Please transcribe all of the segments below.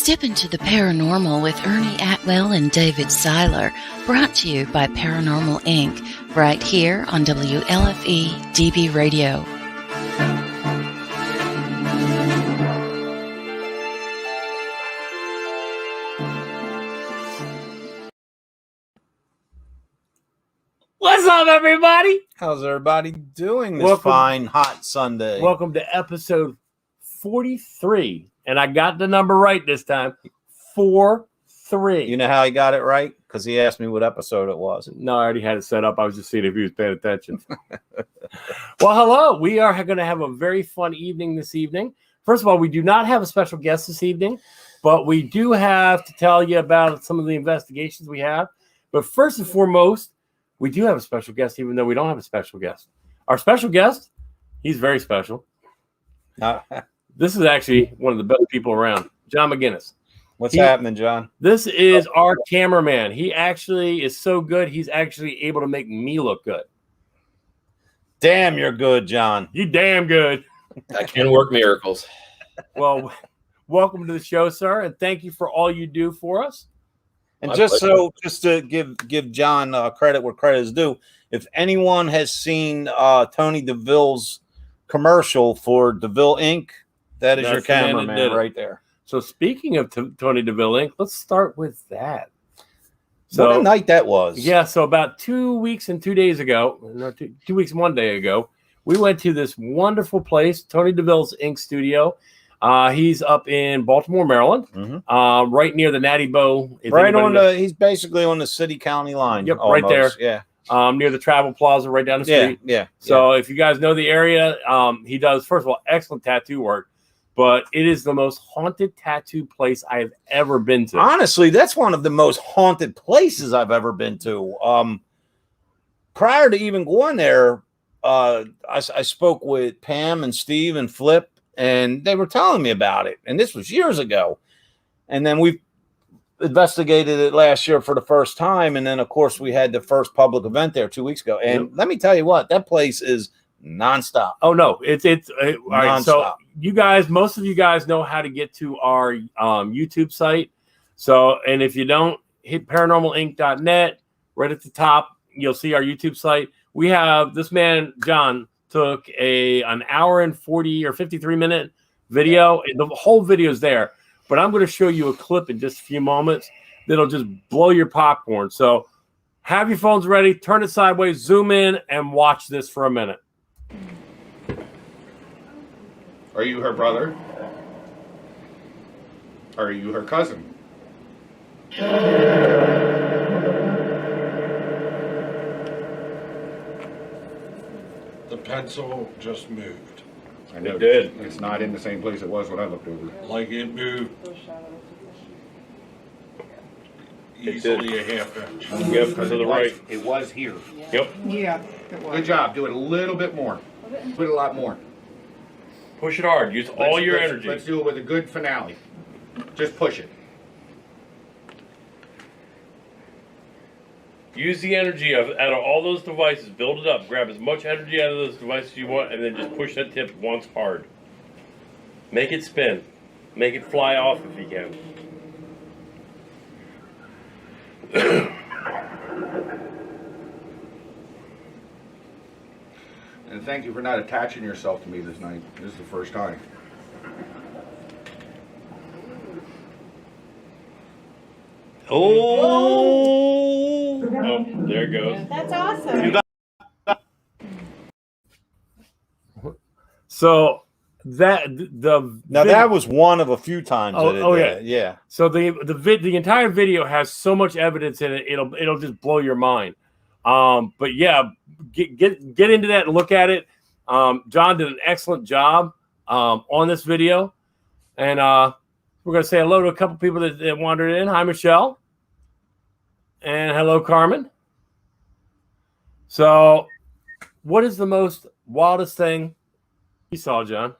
Step into the paranormal with Ernie Atwell and David Seiler, brought to you by Paranormal Inc., right here on WLFE DB Radio. What's up, everybody? How's everybody doing this fine, hot Sunday? Welcome to episode 43. And I got the number right this time. 43. You know how he got it right? Because he asked me what episode it was. No, I already had it set up. I was just seeing if he was paying attention. Well, hello. We are going to have a very fun evening this evening. First of all, we do not have a special guest this evening, but we do have to tell you about some of the investigations we have. But first and foremost, we do have a special guest, even though we don't have a special guest. Our special guest, he's very special. This is actually one of the best people around, John McGinnis. What's happening, John? This is our cameraman. He actually is so good, he's actually able to make me look good. Damn, you're good, John. You damn good. I can work miracles. Well, welcome to the show, sir, and thank you for all you do for us. And just to give John credit where credit is due, if anyone has seen Tony Deville's commercial for Deville Inc., that's your cameraman right there. So speaking of Tony Deville Inc., let's start with that. So, what a night that was. Yeah, so about 2 weeks and 2 days ago, no, 2 weeks and 1 day ago, we went to this wonderful place, Tony Deville's Inc. studio. He's up in Baltimore, Maryland, right near the Natty Bow. Right on he's basically on the city-county line. Yep, almost. right there. Yeah. Near the Travel Plaza, right down the street. Yeah. So if you guys know the area, he does, first of all, excellent tattoo work, but it is the most haunted tattoo place I have ever been to. Honestly, that's one of the most haunted places I've ever been to. Prior to even going there, I spoke with Pam and Steve and Flip, and they were telling me about it. And this was years ago. And then we investigated it last year for the first time. And then, of course, we had the first public event there 2 weeks ago. And let me tell you what, that place is nonstop. Oh, no. It's all right. So nonstop. most of you guys know how to get to our YouTube site. So, and if you don't, hit paranormalinc.net. Right at the top, you'll see our YouTube site. We have this man, John, took an hour and 40 or 53-minute video. The whole video is there, but I'm going to show you a clip in just a few moments that'll just blow your popcorn. So have your phones ready, turn it sideways, zoom in, and watch this for a minute. Are you her brother? Are you her cousin? The pencil just moved. And it did. It's not in the same place it was when I looked over. Like it moved easily a half inch. Yep, to the right. It was here. Yep. Yeah, it was. Good job. Do it a little bit more. Do it a lot more. Push it hard. Use all your energy. Let's do it with a good finale. Just push it. Use the energy out of all those devices. Build it up. Grab as much energy out of those devices you want, and then just push that tip once hard. Make it spin. Make it fly off if you can. And thank you for not attaching yourself to me this night. This is the first time. Oh, there it goes. That's awesome. So that that was one of a few times. Yeah. So the entire video has so much evidence in it. It'll just blow your mind. But yeah, get into that and look at it. John did an excellent job on this video, and we're gonna say hello to a couple people that wandered in. Hi, Michelle, and hello, Carmen. So, what is the most wildest thing you saw, John?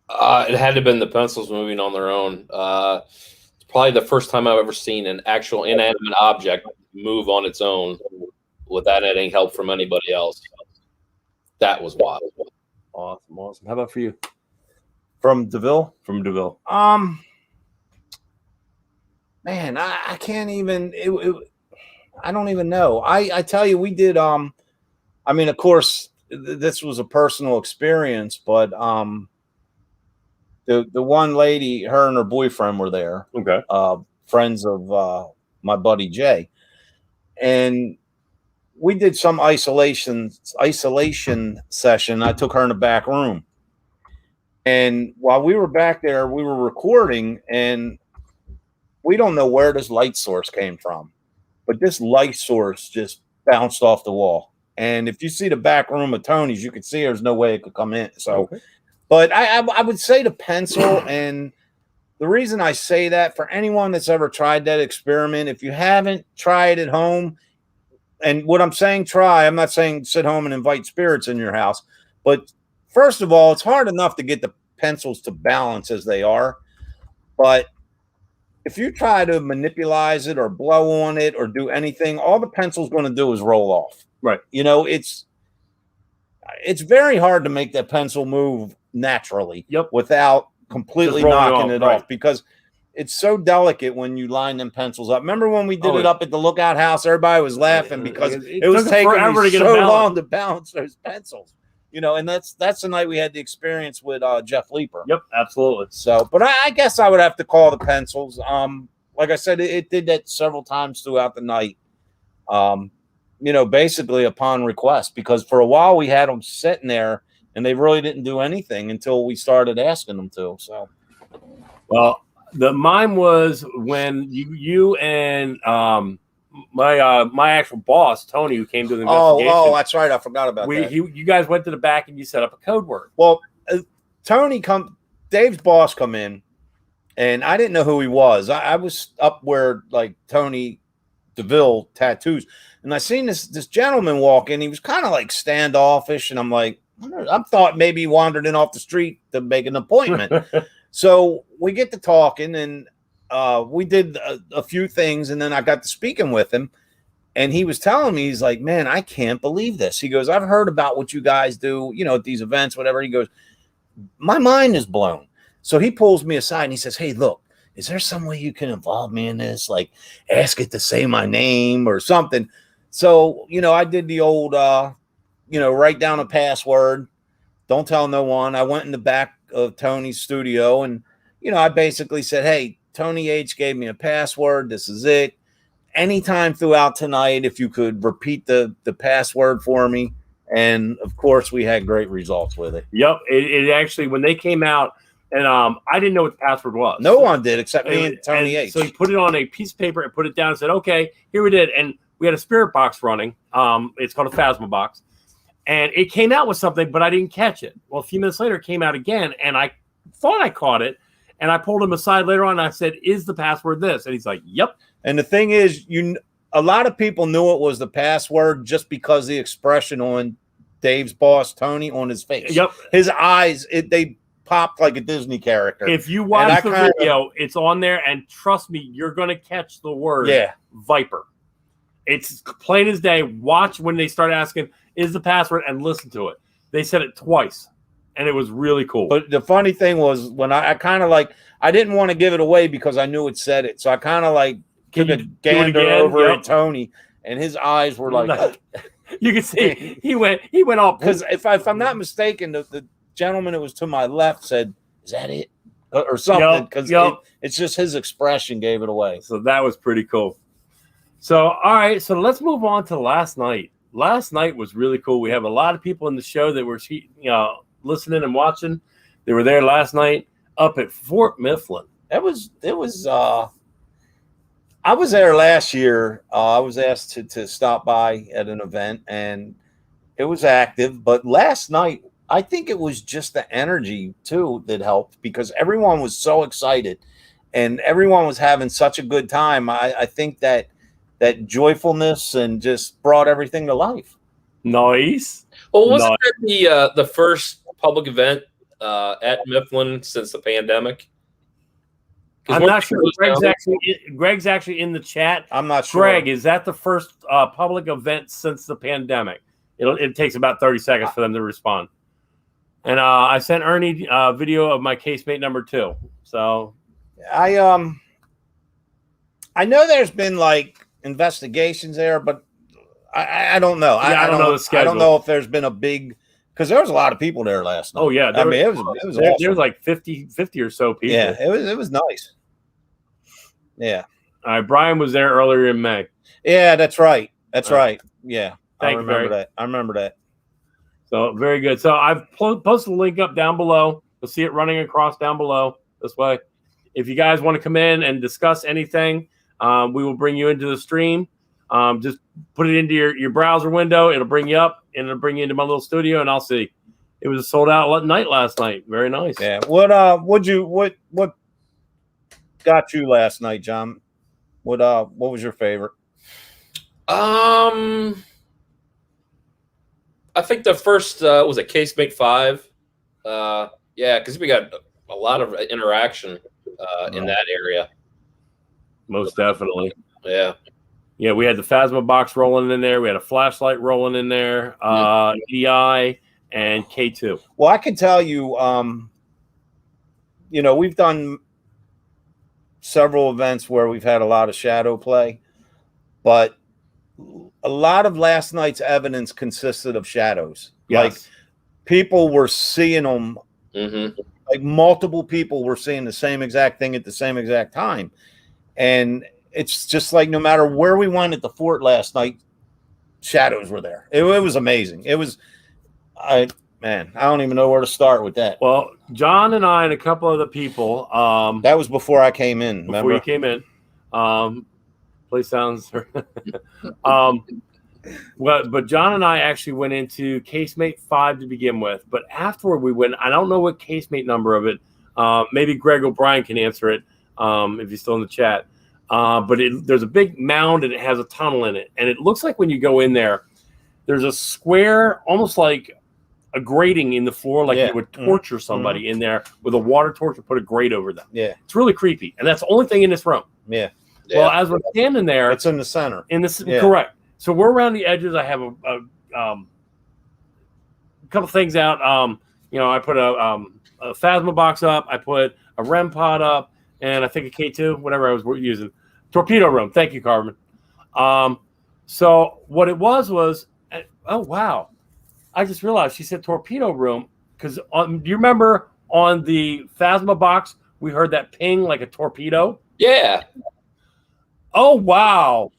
It had to have been the pencils moving on their own. It's probably the first time I've ever seen an actual inanimate object move on its own without any help from anybody else. That was wild. Awesome. How about for you? From Deville? From Deville. man, I can't even. I don't even know. I tell you, we did. I mean, of course, this was a personal experience, but the one lady, her and her boyfriend were there. Okay. Friends of my buddy Jay, and we did some isolation session. I took her in the back room, and while we were back there, we were recording, and we don't know where this light source came from, but this light source just bounced off the wall. And if you see the back room of Tony's, you could see there's no way it could come in. So, Okay. but I would say the pencil, and the reason I say that for anyone that's ever tried that experiment, if you haven't tried at home, and what I'm saying, try, I'm not saying sit home and invite spirits in your house, but first of all, it's hard enough to get the pencils to balance as they are. But if you try to manipulate it or blow on it or do anything, all the pencil's going to do is roll off. Right. You know, it's very hard to make that pencil move naturally. Yep. Without completely Just rolling knocking off, it right. off, because it's so delicate when you line them pencils up. Remember when we did Oh, it yeah. up at the Lookout House? Everybody was laughing because It it was took taking forever me to get so them balanced. long to balance those pencils. You know, and that's the night we had the experience with Jeff Leeper. Yep, absolutely. So, but I guess I would have to call the pencils. Like I said, it did that several times throughout the night. You know, basically upon request, because for a while we had them sitting there and they really didn't do anything until we started asking them to. So, well, mine was when you and my actual boss Tony, who came to the investigation. oh, that's right, I forgot about that. You guys went to the back and you set up a code word. Well, Dave's boss come in, and I didn't know who he was. I was up where like Tony Deville tattoos, and I seen this gentleman walk in. He was kind of like standoffish, and I'm like, I thought maybe he wandered in off the street to make an appointment. So we get to talking, and we did a few things, and then I got to speaking with him, and he was telling me, he's like, man, I can't believe this. He goes, I've heard about what you guys do, you know, at these events, whatever. He goes, my mind is blown. So he pulls me aside and he says, hey, look, is there some way you can involve me in this? Like ask it to say my name or something. So, you know, I did the old, you know, write down a password. Don't tell no one. I went in the back of Tony's studio and, you know, I basically said, hey, Tony H gave me a password. This is it. Anytime throughout tonight, if you could repeat the password for me. And of course, we had great results with it. Yep. It actually, when they came out, and I didn't know what the password was. No one did except me and Tony H. So he put it on a piece of paper and put it down and said, okay, here we did. And we had a spirit box running. It's called a Phasma box. And it came out with something, but I didn't catch it. Well, a few minutes later, it came out again, and I thought I caught it. And I pulled him aside later on, and I said, is the password this? And he's like, yep. And the thing is, a lot of people knew it was the password just because the expression on Dave's boss, Tony, on his face. Yep. His eyes, they popped like a Disney character. If you watch the video, it's on there, and trust me, you're going to catch the word Viper. It's plain as day. Watch when they start asking, is the password, and listen to it. They said it twice, and it was really cool. But the funny thing was when I kind of like, I didn't want to give it away because I knew it said it. So I kind of like took a gander over at Tony, and his eyes were like, you can see he went off. Because if I'm not mistaken, the gentleman that was to my left said, is that it? Or something. Because it's just his expression gave it away. So that was pretty cool. So, all right. So let's move on to last night. Last night was really cool. We have a lot of people in the show that were, listening and watching. They were there last night up at Fort Mifflin. I was there last year. I was asked to stop by at an event, and it was active. But last night, I think it was just the energy too that helped, because everyone was so excited and everyone was having such a good time. I think that joyfulness and just brought everything to life. Nice. Well, wasn't that the first public event at Mifflin since the pandemic? I'm not sure. Greg's actually in the chat. I'm not sure. Greg, is that the first public event since the pandemic? It takes about 30 seconds for them to respond. And I sent Ernie a video of my casemate number 2. So I know there's been like investigations there, but I don't know. Yeah, I don't know the schedule. I don't know if there's been a big, because there was a lot of people there last night. Oh yeah, I mean it was awesome. There was like 50 or so people. Yeah, it was nice. Yeah. All right, Brian was there earlier in May. Yeah, that's right. That's right. Yeah, I Thank you, remember Barry. that. I remember that. So very good. So I've posted the link up down below. You'll see it running across down below this way. If you guys want to come in and discuss anything, we will bring you into the stream. Just put it into your browser window. It'll bring you up and it'll bring you into my little studio, and I'll see. It was a sold out night last night. Very nice. Yeah. What got you last night, John? What was your favorite? I think the first was a Casemate 5. Yeah, because we got a lot of interaction in that area. Most definitely. Yeah. Yeah, we had the Phasma box rolling in there. We had a flashlight rolling in there. EI and K2. Well, I can tell you, we've done several events where we've had a lot of shadow play, but a lot of last night's evidence consisted of shadows. Yes. Like people were seeing them. Mm-hmm. Like multiple people were seeing the same exact thing at the same exact time. And it's just like no matter where we went at the fort last night, shadows were there. It was amazing. I don't even know where to start with that. Well, John and I and a couple other people. That was before I came in. Before remember? you came in. Place sounds. But John and I actually went into Casemate 5 to begin with. But afterward, we went. I don't know what Casemate number of it. Maybe Greg O'Brien can answer it if he's still in the chat. But there's a big mound and it has a tunnel in it, and it looks like when you go in there, there's a square, almost like a grating in the floor, like you would torture somebody in there with a water torch and put a grate over them. Yeah, it's really creepy, and that's the only thing in this room. Yeah. Well, as we're standing there, it's in the center. Correct. So we're around the edges. I have a couple things out. I put a Phasma box up. I put a REM pod up, and I think a K2, whatever I was using. Torpedo room. Thank you, Carmen. So what it was, oh, wow. I just realized she said torpedo room because do you remember on the Phasma box, we heard that ping like a torpedo? Yeah. Oh, wow.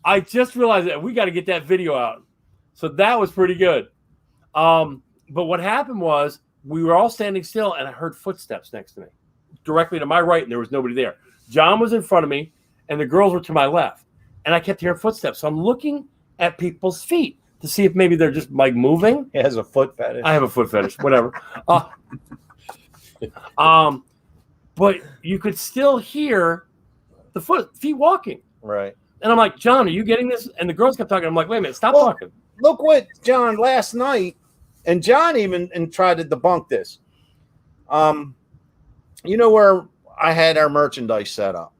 I just realized that we got to get that video out. So that was pretty good. But what happened was we were all standing still and I heard footsteps next to me directly to my right, and there was nobody there. John was in front of me and the girls were to my left, and I kept hearing footsteps. So I'm looking at people's feet to see if maybe they're just like moving. He has a foot fetish. I have a foot fetish, whatever. But you could still hear the feet walking. Right. And I'm like, John, are you getting this? And the girls kept talking. I'm like, wait a minute, stop talking. Look what John last night, and John even tried to debunk this. Where I had our merchandise set up.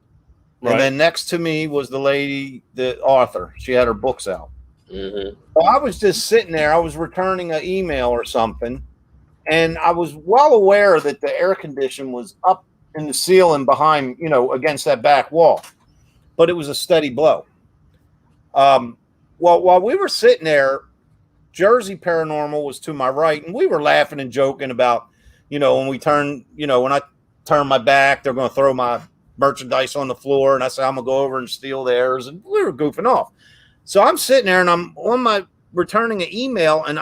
Right. And then next to me was the lady, the author. She had her books out. Mm-hmm. So I was just sitting there. I was returning an email or something. And I was well aware that the air condition was up in the ceiling behind, against that back wall. But it was a steady blow. Well, while we were sitting there, Jersey Paranormal was to my right, and we were laughing and joking about, when we turn, when I turn my back, they're going to throw my merchandise on the floor, and I said, I'm going to go over and steal theirs, and we were goofing off. So I'm sitting there, and I'm on my returning an email, and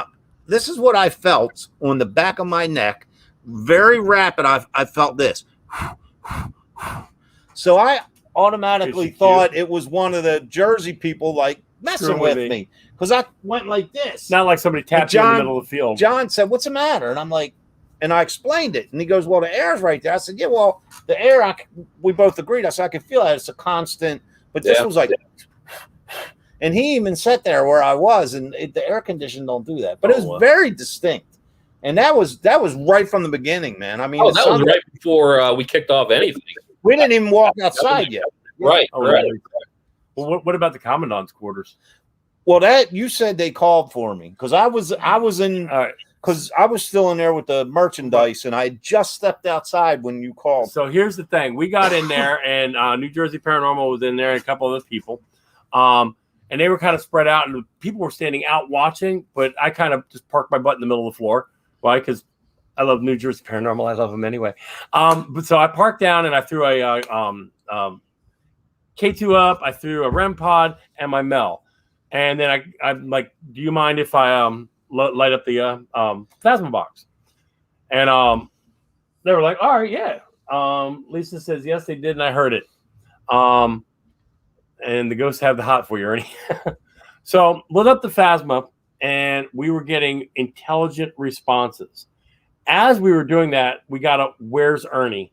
this is what I felt on the back of my neck. Very rapid, I felt this. So I automatically thought it was one of the Jersey people like messing with me because I went like this. Not like somebody tapped you in the middle of the field. John said, "What's the matter?" And I'm like, and I explained it, and he goes, "Well, the air's right there." I said, "Yeah, well, the air." We both agreed. I said, "I can feel that it's a constant," but this was like, and he even sat there where I was, and the air condition don't do that, but it was very distinct, and that was right from the beginning, man. I mean, that was right before we kicked off anything. We didn't even walk outside yet. Right. Oh, right. Really? Well, what about the commandant's quarters? Well, that you said they called for me because I was in. because I was still in there with the merchandise, and I had just stepped outside when you called. So here's the thing: we got in there, and New Jersey Paranormal was in there, and a couple other people, and they were kind of spread out, and people were standing out watching. But I kind of just parked my butt in the middle of the floor. Why? Because I love New Jersey Paranormal. I love them anyway. But so I parked down, and I threw a K2 up. I threw a REM pod and my Mel, and then I'm like, "Do you mind if I light up the plasma box?" And they were like, "All right, yeah." Lisa says, "Yes, they did," and I heard it. And the ghosts have the hot for you, Ernie. So lit up the phasma, and we were getting intelligent responses. As we were doing that, we got a "Where's Ernie?"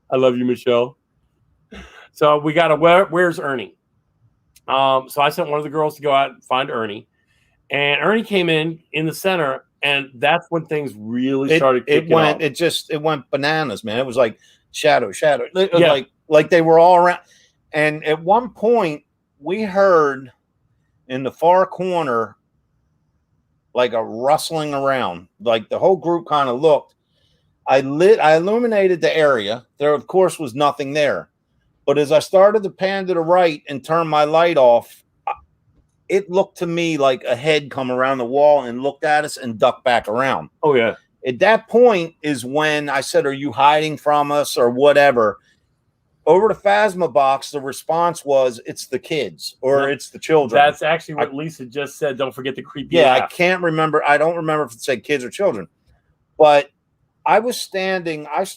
I love you, Michelle. So we got a "Where's Ernie?" So I sent one of the girls to go out and find Ernie, and Ernie came in the center, and that's when things really started kicking off. It went bananas, man. It was like shadow. It was like they were all around. And at one point, we heard in the far corner like a rustling around. Like the whole group kind of looked. I illuminated the area. There, of course, was nothing there. But as I started to pan to the right and turn my light off, it looked to me like a head come around the wall and looked at us and ducked back around. Oh, yeah. At that point is when I said, "Are you hiding from us or whatever?" Over the phasma box, the response was, "It's the kids or it's the children." That's actually what Lisa just said. Don't forget the creepy laugh. I can't remember. I don't remember if it said kids or children. But I was standing in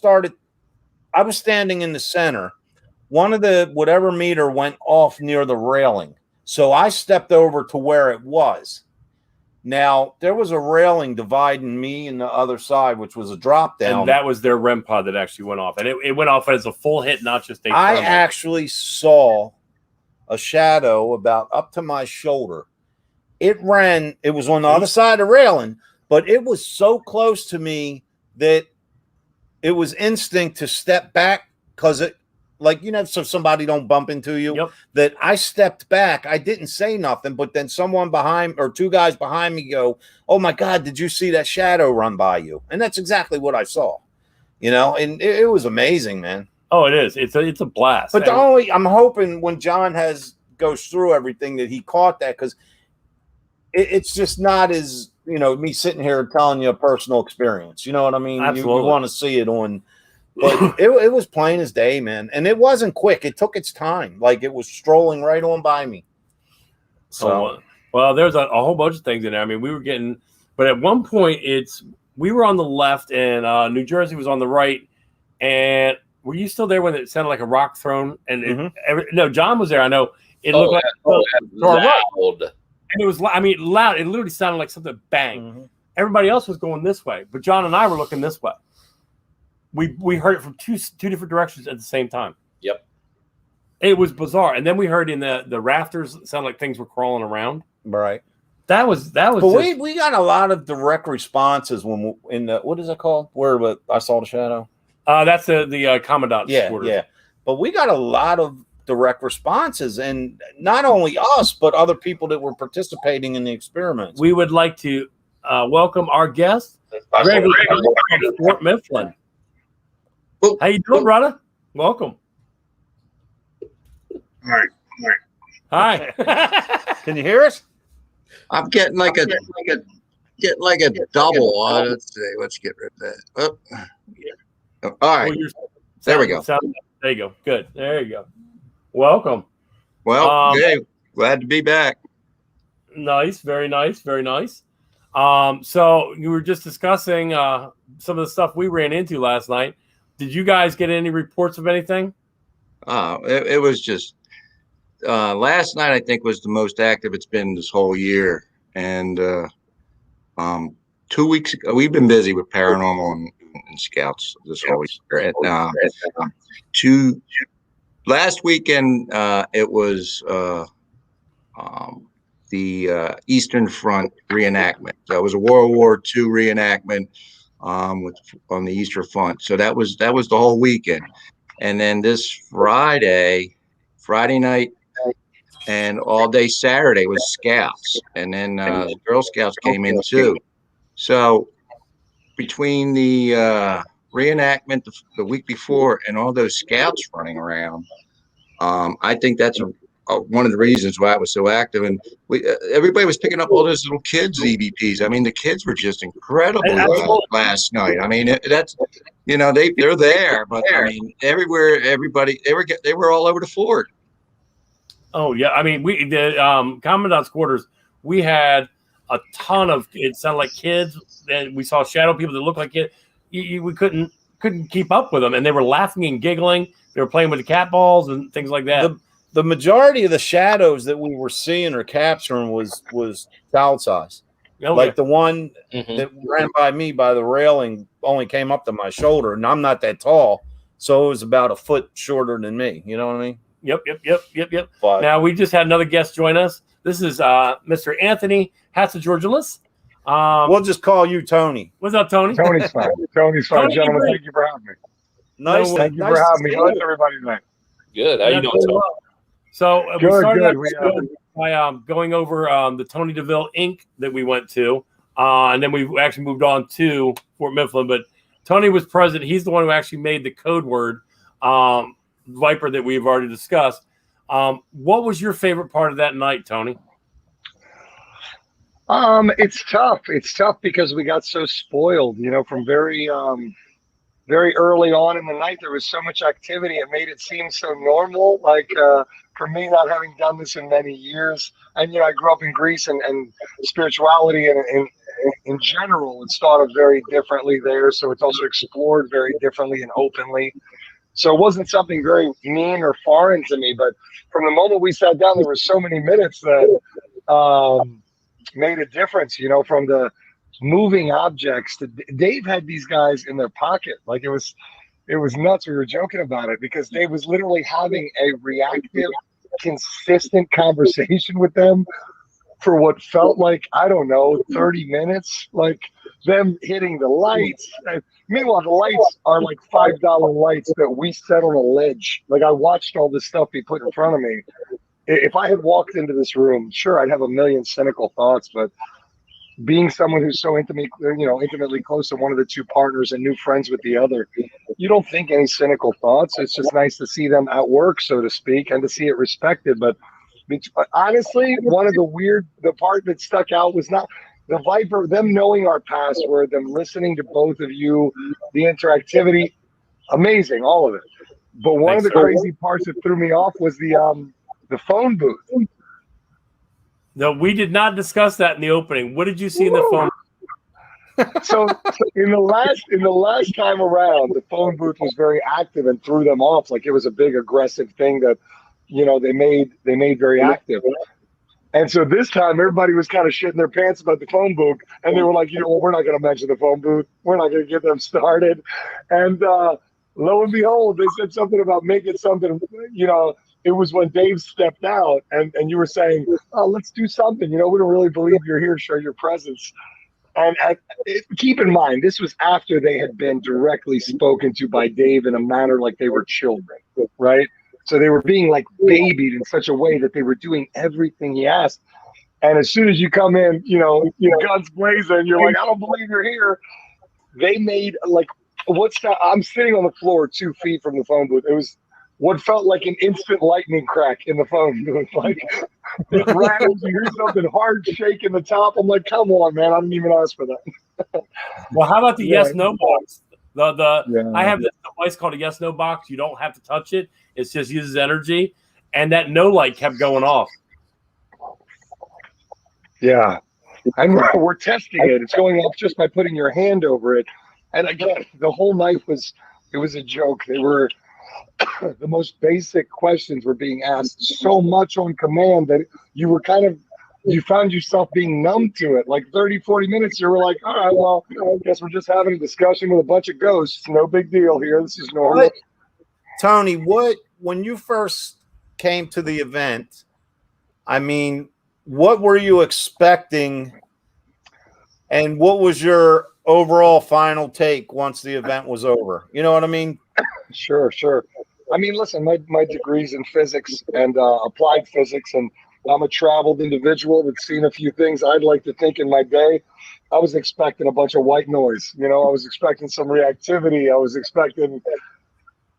the center. One of the whatever meter went off near the railing. So I stepped over to where it was. Now, there was a railing dividing me and the other side, which was a drop down. And that was their REM pod that actually went off. And it went off as a full hit, not just a I thermal. actually saw a shadow about up to my shoulder. It was on the other side of the railing, but it was so close to me that it was instinct to step back because it, like, so somebody don't bump into you. Yep. That I stepped back. I didn't say nothing, but then someone behind or two guys behind me go, "Oh my God, did you see that shadow run by you?" And that's exactly what I saw, and it was amazing, man. Oh, it is. It's a blast. But I'm hoping when John goes through everything that he caught that, because it's just not as, me sitting here telling you a personal experience. You know what I mean? Absolutely. You want to see it on. But it was plain as day, man. And it wasn't quick. It took its time. Like it was strolling right on by me. So, well, there's a whole bunch of things in there. I mean, we were getting, but at one point we were on the left and New Jersey was on the right. And were you still there when it sounded like a rock thrown? And no, John was there. I know it looked like loud. And it was, loud. It literally sounded like something bang. Mm-hmm. Everybody else was going this way, but John and I were looking this way. We heard it from two different directions at the same time. Yep. It was bizarre. And then we heard in the rafters, it sounded like things were crawling around. right. That was. But we got a lot of direct responses when in the, what is it called? Where I saw the shadow. That's the commandant's quarters. Yeah. But we got a lot of direct responses, and not only us, but other people that were participating in the experiments. We would like to welcome our guest, Greg from Fort Mifflin. How you doing, brother? Welcome. Hi. Can you hear us? I'm getting like a double. Let's see. Let's get rid of that. Oh. All right. There we go. There you go. Good. There you go. Welcome. Well, glad to be back. Nice. Very nice. Very nice. So you were just discussing some of the stuff we ran into last night. Did you guys get any reports of anything? It was just last night, I think, was the most active it's been this whole year. And 2 weeks ago, we've been busy with paranormal and scouts this whole year. And, last weekend, it was the Eastern Front reenactment. That was a World War II reenactment on the Eastern Front. So that was the whole weekend. And then this Friday night, and all day Saturday was scouts. And then Girl Scouts came in too. So between the reenactment the week before and all those scouts running around, I think that's one of the reasons why it was so active. And everybody was picking up all those little kids' EVPs. I mean, the kids were just incredible last night. I mean, that's they're there, but I mean, everywhere, everybody they were all over the fort. Oh yeah, I mean, the commandant's quarters. We had a ton of. It sounded like kids, and we saw shadow people that looked like kids. We couldn't keep up with them, and they were laughing and giggling. They were playing with the cat balls and things like that. The majority of the shadows that we were seeing or capturing was child size. Oh, like the one that ran by me by the railing only came up to my shoulder, and I'm not that tall, so it was about a foot shorter than me. You know what I mean? Yep. But now we just had another guest join us. This is Mr. Anthony Hatzageorgilis. We'll just call you Tony. What's up, Tony? Tony's fine. Tony's fine, Tony, gentlemen. Thank you for having me. Nice. Thank you for having me. How's everybody tonight? Good. How you doing, Tony? So we started good. by going over the Tony Deville Inc. that we went to, and then we actually moved on to Fort Mifflin. But Tony was present. He's the one who actually made the code word Viper that we've already discussed. What was your favorite part of that night, Tony? It's tough. It's tough because we got so spoiled, from very early on in the night. There was so much activity. It made it seem so normal. Like, for me, not having done this in many years, and, I grew up in Greece, and spirituality and in general, it's thought of very differently there. So it's also explored very differently and openly. So it wasn't something very mean or foreign to me, but from the moment we sat down, there were so many minutes that made a difference, from the moving objects to Dave had these guys in their pocket. Like it was nuts. We were joking about it because Dave was literally having a reactive, consistent conversation with them for what felt like, I don't know, 30 minutes, like them hitting the lights. Meanwhile, the lights are like $5 lights that we set on a ledge. Like I watched all this stuff be put in front of me. If I had walked into this room, sure, I'd have a million cynical thoughts, but being someone who's so intimately close to one of the two partners and new friends with the other, you don't think any cynical thoughts. It's just nice to see them at work, so to speak, and to see it respected. But honestly, the part that stuck out was not the Viper, them knowing our password, them listening to both of you, the interactivity, amazing, all of it. But one of the crazy parts that threw me off was the phone booth. No, we did not discuss that in the opening. What did you see in the phone? So in the last time around, the phone booth was very active and threw them off. Like it was a big aggressive thing that, they made very active. And so this time everybody was kind of shitting their pants about the phone booth, and they were like, we're not going to mention the phone booth. We're not going to get them started. And lo and behold, they said something about making something, it was when Dave stepped out and you were saying, oh, let's do something. We don't really believe you're here. Show your presence. And keep in mind, this was after they had been directly spoken to by Dave in a manner like they were children, right? So they were being like babied in such a way that they were doing everything he asked. And as soon as you come in, guns blazing, you're like, I don't believe you're here. They made like, I'm sitting on the floor 2 feet from the phone booth. It was what felt like an instant lightning crack in the phone booth. Like it rattles, you hear something hard shake in the top. I'm like, come on, man, I didn't even ask for that. Well, how about the yes/no box? I have this device called a yes/no box. You don't have to touch it. It just uses energy, and that no light kept going off. Yeah, and we're testing it. It's going off just by putting your hand over it. And again, the whole night was a joke. They were the most basic questions were being asked so much on command that you found yourself being numb to it. Like 30, 40 minutes, you were like, all right, well, I guess we're just having a discussion with a bunch of ghosts. No big deal here. This is normal. But, Tony, when you first came to the event, I mean, what were you expecting, and what was your overall final take once the event was over? You know what I mean? Sure. I mean, listen, my degree's in physics and applied physics, and I'm a traveled individual that's seen a few things I'd like to think in my day. I was expecting a bunch of white noise. You know, I was expecting some reactivity. I was expecting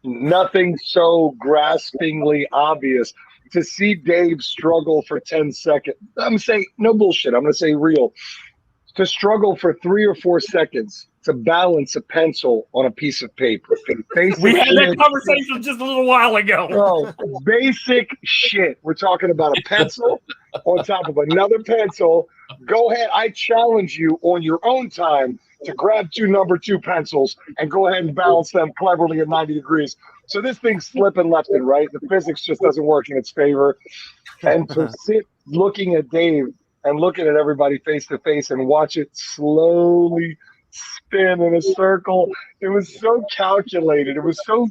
nothing so graspingly obvious. To see Dave struggle for 10 seconds, I'm going to say, no bullshit, I'm going to say real. To struggle for 3 or 4 seconds to balance a pencil on a piece of paper. We had that conversation just a little while ago. Bro, basic shit. We're talking about a pencil on top of another pencil. Go ahead. I challenge you on your own time to grab 2 number 2 pencils and go ahead and balance them cleverly at 90 degrees. So this thing's slipping left and right. The physics just doesn't work in its favor. And to sit looking at Dave and looking at everybody face to face and watch it slowly spin in a circle, it was so calculated. It was so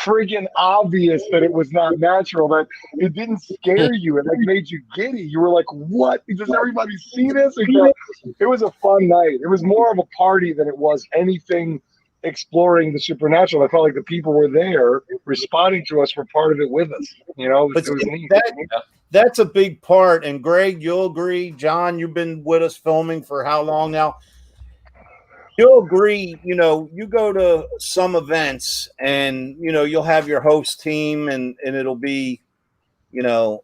friggin' obvious that it was not natural, that it didn't scare you. It like made you giddy. You were like, what? Does everybody see this? It was a fun night. It was more of a party than it was anything exploring the supernatural. I felt like the people were there responding to us, were part of it with us. You know, it was neat. That's a big part. And Greg, you'll agree. John, you've been with us filming for how long now? You'll agree, you know, you go to some events and, you know, you'll have your host team and it'll be, you know,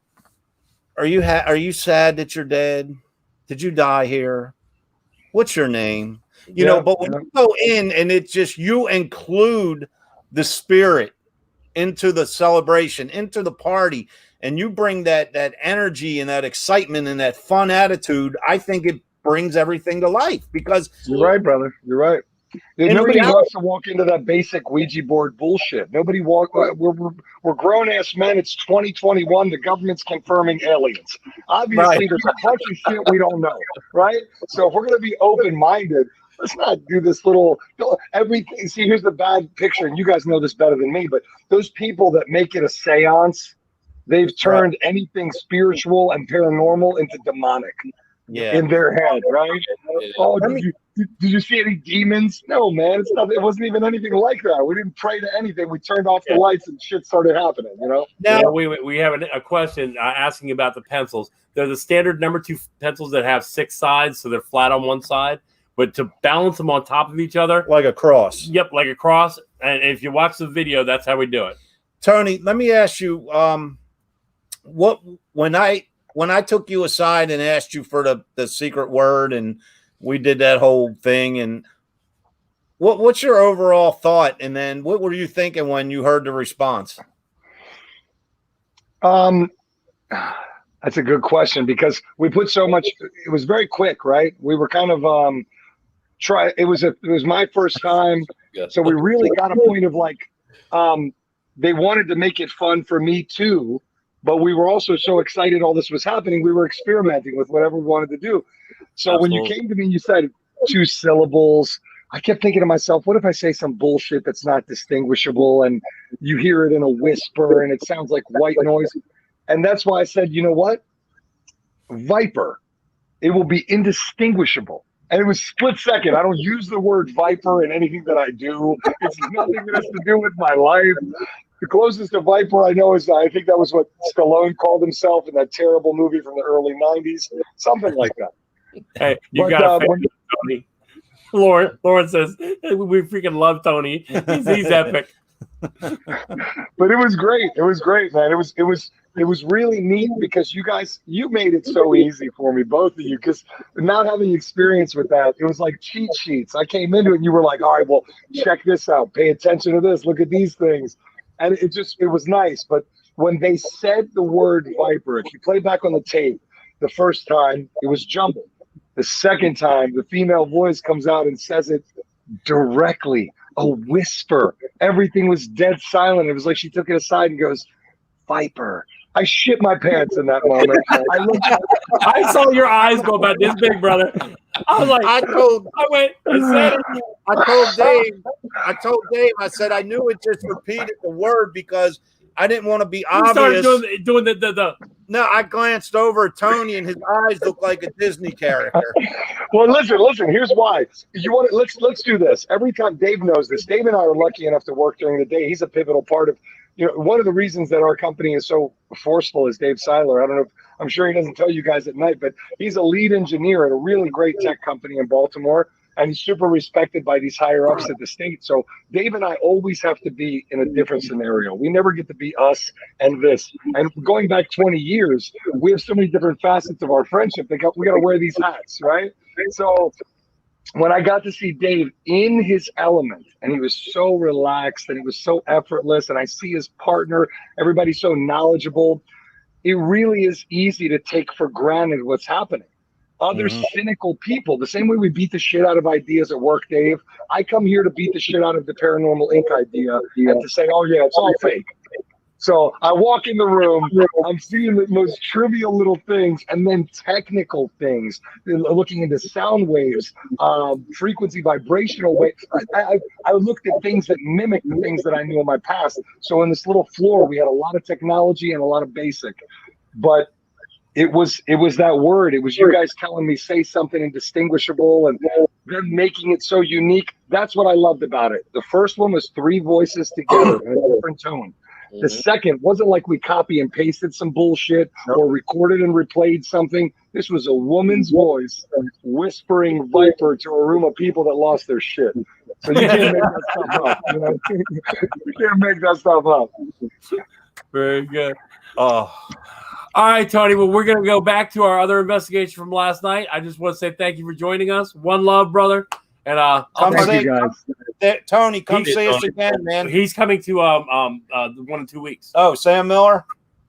are you sad that you're dead? Did you die here? What's your name? You know, but when you go in and it's just you include the spirit into the celebration, into the party, and you bring that energy and that excitement and that fun attitude, I think it brings everything to life. Because you're right, brother. You're right. Nobody wants to walk into that basic Ouija board bullshit. Nobody we're grown ass men. It's 2021. The government's confirming aliens. Obviously, there's a bunch of shit we don't know, right? So if we're gonna be open minded, let's not do this little everything. See, here's the bad picture, and you guys know this better than me. But those people that make it a seance, they've turned anything spiritual and paranormal into demonic. Yeah, in their head, right? Oh, did you see any demons? No, man. It's not. It wasn't even anything like that. We didn't pray to anything. We turned off the lights and shit started happening. You know. Now we have a question asking about the pencils. They're the standard number 2 pencils that have 6 sides, so they're flat on one side. But to balance them on top of each other, like a cross. Yep, like a cross. And if you watch the video, that's how we do it. Tony, let me ask you, when I took you aside and asked you for the secret word and we did that whole thing, and what's your overall thought? And then what were you thinking when you heard the response? That's a good question, because we put so much, it was very quick, right? We were kind of, it was my first time. So we really got a point of like, they wanted to make it fun for me too. But we were also so excited all this was happening, we were experimenting with whatever we wanted to do. So when you came to me and you said 2 syllables, I kept thinking to myself, what if I say some bullshit that's not distinguishable and you hear it in a whisper and it sounds like white noise? And that's why I said, you know what? Viper. It will be indistinguishable. And it was split second. I don't use the word viper in anything that I do. It's nothing that has to do with my life. The closest to Viper I know is, I think that was what Stallone called himself in that terrible movie from the early 90s. Something like that. Hey, you got Tony. Lauren says, we freaking love Tony. He's epic. But it was great. It was great, man. It was really neat because you made it so easy for me, both of you, because not having experience with that, it was like cheat sheets. I came into it and you were like, all right, well, check this out. Pay attention to this. Look at these things. And it was nice. But when they said the word Viper, if you play back on the tape, the first time it was jumbled. The second time, the female voice comes out and says it directly, a whisper. Everything was dead silent. It was like she took it aside and goes, Viper. I shit my pants in that moment. I saw your eyes go about this big, brother. I was like, I told Dave, I said, I knew it just repeated the word because I didn't want to be obvious. Started doing the. No, I glanced over at Tony and his eyes looked like a Disney character. Well, listen. Here's why. Let's do this. Every time Dave knows this. Dave and I are lucky enough to work during the day. He's a pivotal part of one of the reasons that our company is so forceful is Dave Seiler. I don't know. I'm sure he doesn't tell you guys at night, but he's a lead engineer at a really great tech company in Baltimore, and he's super respected by these higher ups at the state. So Dave and I always have to be in a different scenario. We never get to be us and this. And going back 20 years, we have so many different facets of our friendship. We got to wear these hats, right? So when I got to see Dave in his element, and he was so relaxed and he was so effortless, and I see his partner, everybody's so knowledgeable, it really is easy to take for granted what's happening. Other cynical people, the same way we beat the shit out of ideas at work, Dave, I come here to beat the shit out of the Paranormal Inc. idea and to say, oh yeah, it's all fake. So I walk in the room, I'm seeing the most trivial little things and then technical things, looking into sound waves, frequency, vibrational waves. I looked at things that mimic the things that I knew in my past. So in this little floor, we had a lot of technology and a lot of basic. But it was that word. It was you guys telling me say something indistinguishable and them making it so unique. That's what I loved about it. The first one was 3 voices together in a different tone. The second wasn't like we copy and pasted some bullshit or recorded and replayed something. This was a woman's voice whispering Viper to a room of people that lost their shit. So you can't make that stuff up. You can't make that stuff up. Very good. Oh. All right, Tony. Well, we're going to go back to our other investigation from last night. I just want to say thank you for joining us. One love, brother. And thank you guys. Tony, come see us again, man. He's coming to 1 in 2 weeks. Oh, Sam Miller.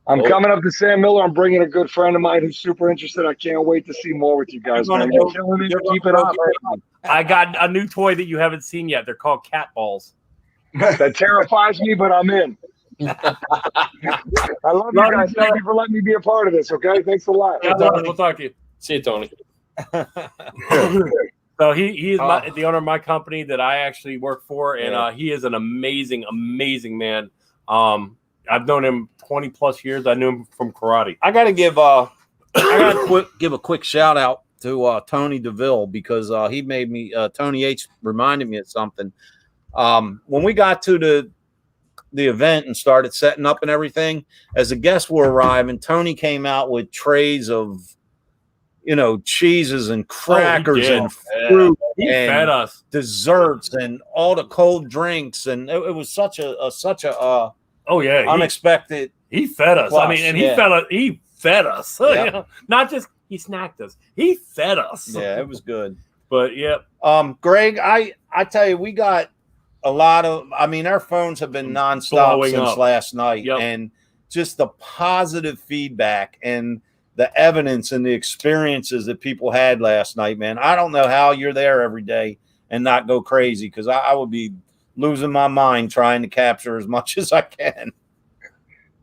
I'm coming up to Sam Miller. I'm bringing a good friend of mine who's super interested. I can't wait to see more with you guys, man. You're killing it. Keep it up. I got a new toy that you haven't seen yet. They're called cat balls. That terrifies me, but I'm in. I love you guys. Thank you for letting me be a part of this. Okay, thanks a lot. Yeah, we'll talk to you. See you, Tony. So he is the owner of my company that I actually work for, and he is an amazing, amazing man. I've known him 20 plus years. I knew him from karate. I got to give a quick shout out to Tony Deville because he made me. Tony H reminded me of something. When we got to the event and started setting up and everything, as the guests were arriving, Tony came out with trays of cheeses and crackers and fruit he fed us desserts and all the cold drinks, and it was such a unexpected. He fed us. Plus, I mean, and he fed us. Yep. Not just he snacked us. He fed us. Yeah, it was good. But yeah, Greg, I tell you, we got a lot of. I mean, our phones have been nonstop since last night, and just the positive feedback and the evidence and the experiences that people had last night, man. I don't know how you're there every day and not go crazy, because I would be losing my mind trying to capture as much as I can.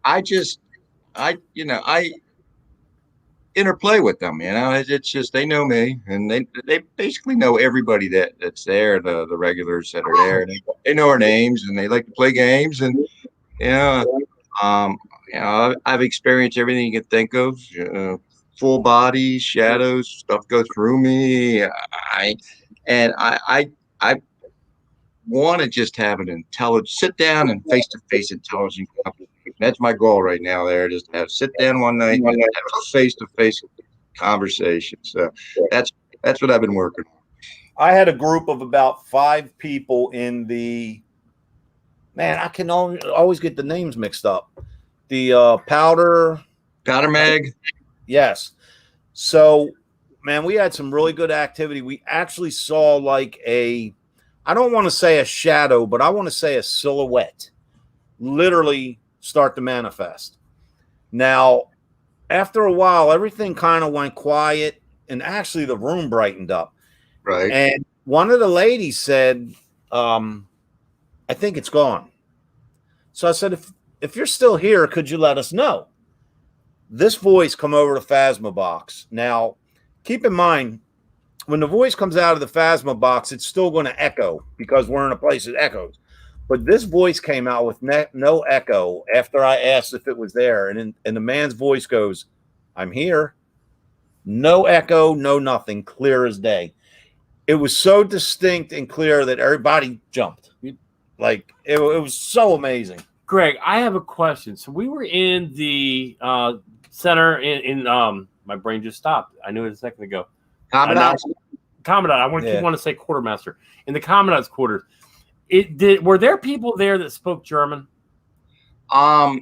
I interplay with them, it's just, they know me, and they basically know everybody that's there, the regulars that are there. They know our names, and they like to play games, and I've experienced everything you can think of, full body, shadows, stuff goes through me. I want to just have an intelligent, sit down and face-to-face intelligent conversation. That's my goal right now there, just to sit down one night and have a face-to-face conversation. So that's what I've been working on. I had a group of about 5 people in the, man, I can always get the names mixed up. The powder mag. Yes. So, man, we had some really good activity. We actually saw I don't want to say a shadow, but I want to say a silhouette literally start to manifest. Now, after a while, everything kind of went quiet, and actually the room brightened up. Right. And one of the ladies said, I think it's gone. So I said, if you're still here, could you let us know? This voice come over the Phasma box. Now, keep in mind, when the voice comes out of the Phasma box, it's still going to echo because we're in a place that echoes. But this voice came out with no echo after I asked if it was there. And the man's voice goes, I'm here. No echo, no nothing, clear as day. It was so distinct and clear that everybody jumped. Like, it was so amazing. Greg, I have a question. So we were in the center in my brain just stopped. I knew it a second ago. Commandant. Commandant. I want to say quartermaster in the commandant's quarters. Were there people there that spoke German? Well,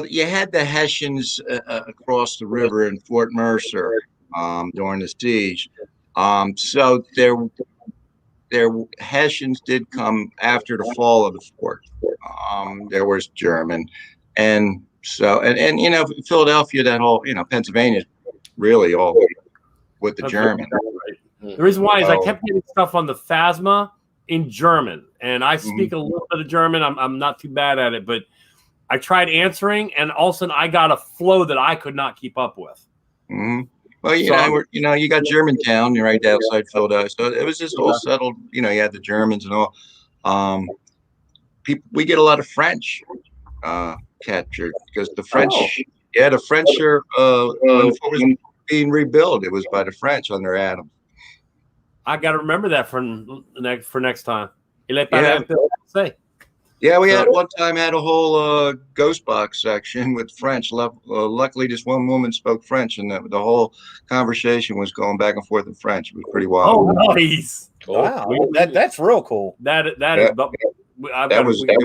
you had the Hessians across the river in Fort Mercer during the siege. So their Hessians did come after the fall of the fort. There was German, and so and you know, Philadelphia, that whole, you know, Pennsylvania, really all with the German. Right. The reason why is I kept getting stuff on the Phasma in German, and I speak a little bit of German. I'm not too bad at it, but I tried answering, and all of a sudden I got a flow that I could not keep up with. Mm-hmm. Well, you know, you got Germantown, you're right outside Philadelphia, so it was just all settled. You know, you had the Germans and all. We get a lot of French captured because the French, the French are when the fort was being rebuilt, it was by the French under Adams. I got to remember that for next time. Yeah, we had one time had a whole ghost box section with French. Luckily, just one woman spoke French, and the whole conversation was going back and forth in French. It was pretty wild. Oh, nice! Wow, that's real cool. It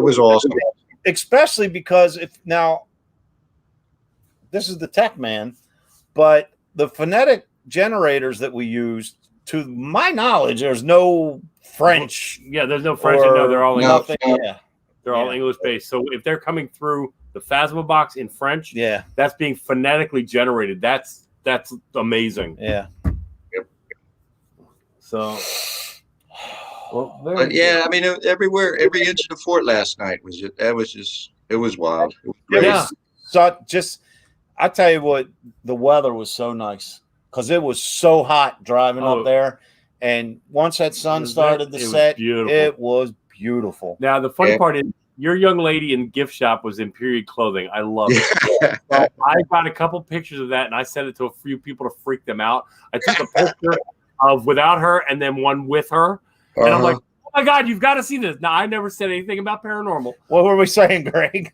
was awesome, especially because this is the tech man, but the phonetic generators that we used, to my knowledge, there's no French. Yeah, there's no French. No, they're all English. Yeah. They're all English based. So if they're coming through the Phasma box in French, that's being phonetically generated. That's amazing. Yeah. Yep. So, but yeah, I mean, everywhere, every inch of the fort last night was it was wild. It was great. Yeah. So I tell you what, the weather was so nice because it was so hot driving up there, and once that sun started to set, it was beautiful. Now the funny part is your young lady in gift shop was in period clothing. I love it. So I got a couple pictures of that and I sent it to a few people to freak them out. I took a picture of without her and then one with her. And I'm like, oh my God, you've got to see this. Now I never said anything about paranormal. What were we saying, Greg?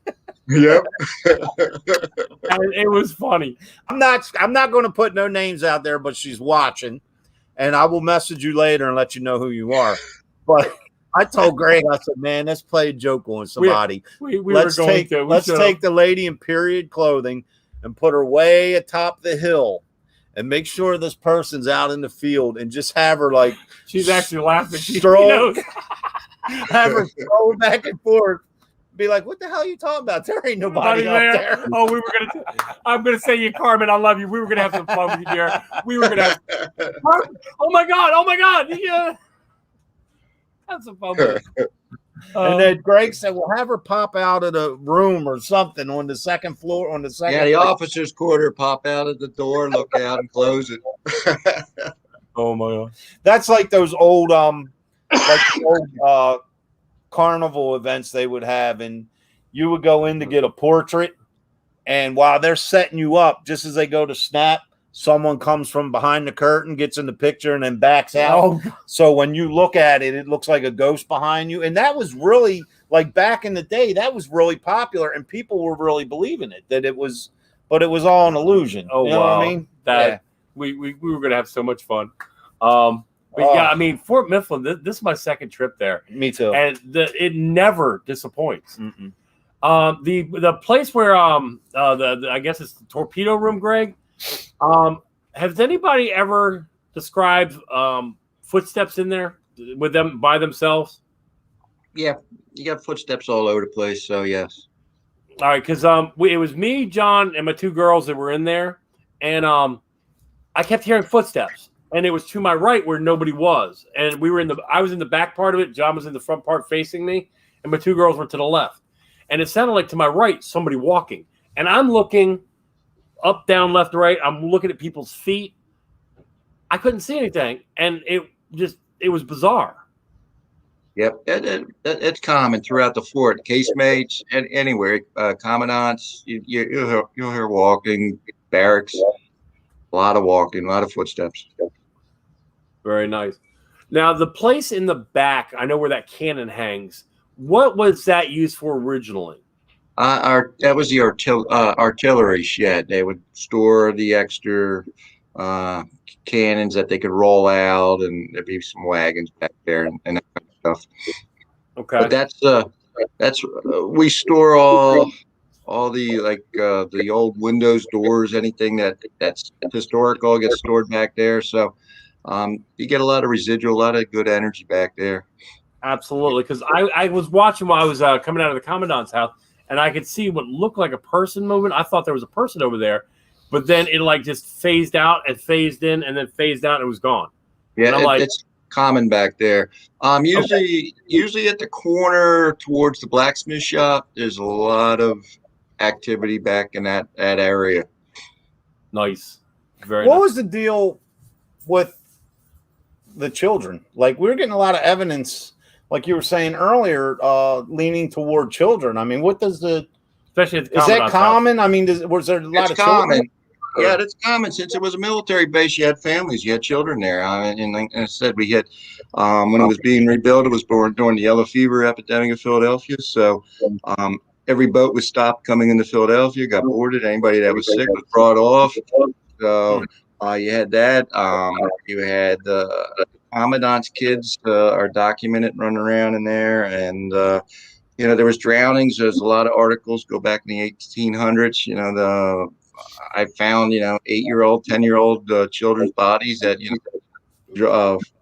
Yep. It was funny. I'm not going to put no names out there, but she's watching, and I will message you later and let you know who you are. But I told Greg, I said, man, let's play a joke on somebody. Let's take the lady in period clothing and put her way atop the hill and make sure this person's out in the field and just have her like she's actually laughing. Have her stroll back and forth. Be like, what the hell are you talking about? There ain't nobody out there. Oh, I'm gonna say you, Carmen, I love you. We were gonna have some fun with you, Jared. We were gonna have oh my God. Yeah. That's a fun one. And then Greg said, well, have her pop out of the room or something on the second floor. Yeah, the officer's quarter, pop out of the door, look out and close it. Oh my God. That's like those old carnival events they would have, and you would go in to get a portrait, and while they're setting you up, just as they go to snap, someone comes from behind the curtain, gets in the picture, and then backs out. So when you look at it, it looks like a ghost behind you. And that was really, like back in the day, that was really popular, and people were really believing it, but it was all an illusion. Oh, you know what I mean? We were going to have so much fun. Yeah, I mean, Fort Mifflin, this is my second trip there. Me too. And it never disappoints. The place where I guess it's the torpedo room, Greg. Has anybody ever described footsteps in there with them by themselves? Yeah, you got footsteps all over the place. So yes. All right, because it was me, John, and my two girls that were in there, and I kept hearing footsteps, and it was to my right where nobody was, and I was in the back part of it. John was in the front part facing me, and my two girls were to the left, and it sounded like to my right somebody walking, and I'm looking up, down, left, right. I'm looking at people's feet. I couldn't see anything, and it was bizarre. Yep, it's common throughout the fort. Casemates and anywhere, commandants, you'll hear walking, barracks, a lot of walking, a lot of footsteps. Very nice. Now, the place in the back, I know where that cannon hangs. What was that used for originally? That was the artillery shed. They would store the extra cannons that they could roll out, and there'd be some wagons back there and that kind of stuff. Okay. But that's we store all the the old windows, doors, anything that's historical gets stored back there. So you get a lot of residual, a lot of good energy back there. Absolutely, because I was watching while I was coming out of the commandant's house, and I could see what looked like a person moving. I thought there was a person over there, but then it like just phased out and phased in, and then phased out and it was gone. Yeah, it's common back there. Usually at the corner towards the blacksmith shop, there's a lot of activity back in that area. Nice. Very What nice. was the deal with the children? Like, we were getting a lot of evidence, like you were saying earlier, leaning toward children. I mean, what does the Especially at the is that commandant's house. common? I mean, was there a lot It's of common. children? Yeah, that's common. Since it was a military base, you had families, you had children there. And like I said, we had, when it was being rebuilt, it was born during the yellow fever epidemic of Philadelphia. So every boat was stopped coming into Philadelphia, got boarded. Anybody that was sick was brought off. So you had that. You had the commandant's kids are documented running around in there. And, there was drownings. There's a lot of articles go back in the 1800s. I found 8-year-old, 10-year-old children's bodies that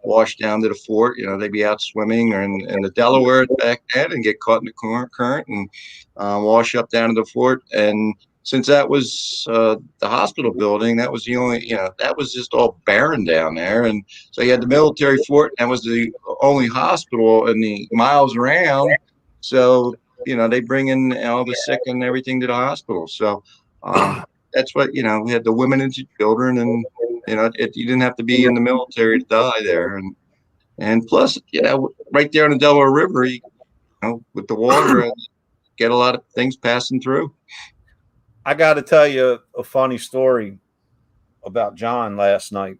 washed down to the fort. They'd be out swimming or in the Delaware back then and get caught in the current and wash up down to the fort. And since that was the hospital building, that was the only that was just all barren down there. And so you had the military fort, and that was the only hospital in the miles around. So they bring in all the sick and everything to the hospital. So that's what we had, the women and children, and you didn't have to be in the military to die there. And plus, right there on the Delaware River, with the water, get a lot of things passing through. I got to tell you a funny story about John last night.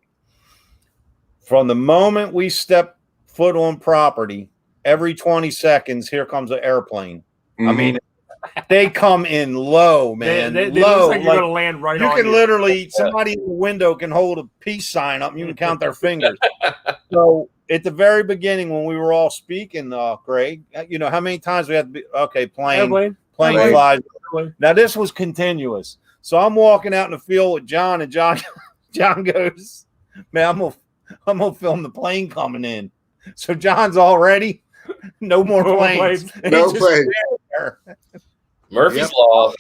From the moment we stepped foot on property, every 20 seconds, here comes an airplane. Mm-hmm. I mean, they come in low, man. They low. look like you're going to land right on you. Can literally, somebody in the window can hold a peace sign up and you can count their fingers. So at the very beginning, when we were all speaking, Greg, how many times we had to be, okay, plane flies. Now this was continuous. So I'm walking out in the field with John, and John goes, man, I'm gonna film the plane coming in. So John's all ready. No more planes. No planes. Murphy's Law.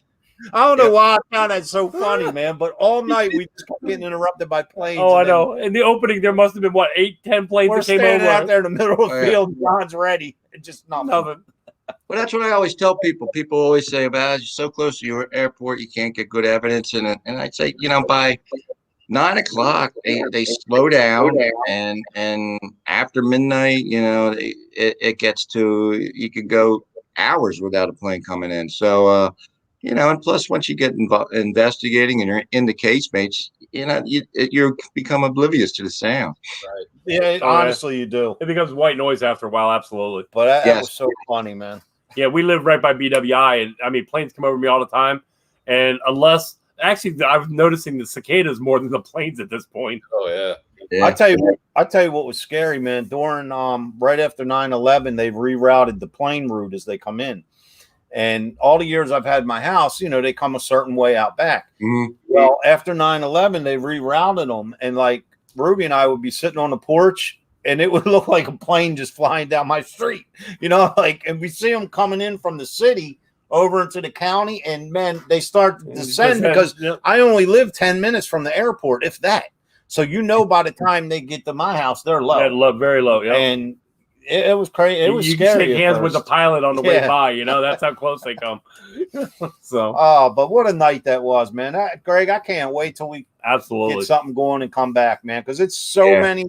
I don't know why I found that so funny, man. But all night we just kept getting interrupted by planes. Oh, I know. In the opening, there must have been 8-10 planes that came over out there in the middle of the field. John's ready. Just nothing. Well, that's what I always tell people. People always say, you're so close to your airport, you can't get good evidence. And I'd say, by 9 o'clock, they slow down. And after midnight, it gets to, you could go hours without a plane coming in. So, and plus once you get investigating and you're in the case mates, you become oblivious to the sound. Right. Yeah, honestly, you do. It becomes white noise after a while, absolutely. But that was so funny, man. Yeah, we live right by BWI, and I mean, planes come over me all the time. And actually, I'm noticing the cicadas more than the planes at this point. Oh yeah. I tell you what was scary, man. During right after 9/11, they've rerouted the plane route as they come in. And all the years I've had my house, they come a certain way out back. Mm-hmm. Well, after 9/11, they rerouted them. And like Ruby and I would be sitting on the porch, and it would look like a plane just flying down my street, and we see them coming in from the city over into the county. And man, they start to descend because I only live 10 minutes from the airport, if that. So, by the time they get to my house, they're low. They're very low. Yeah. And it was crazy. It was you scary. You shake hands with the pilot on the way by. That's how close they come. So. Oh, but what a night that was, man. Greg, I can't wait till we absolutely get something going and come back, man. Because it's so many.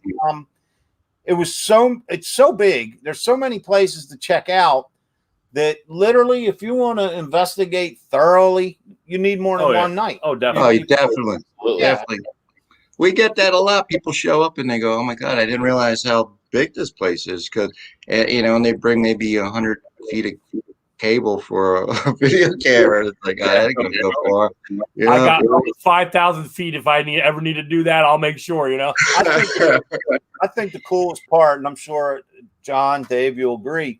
It's so big. There's so many places to check out that literally, if you want to investigate thoroughly, you need more than one night. Oh, definitely. Oh, definitely. We get that a lot. People show up and they go, "Oh my God, I didn't realize how big this place is, because and they bring maybe 100 feet of cable for a video camera. It's like, I ain't gonna go far. I got 5,000 feet. If I ever need to do that, I'll make sure. I think the coolest part, and I'm sure John, Dave, you'll agree.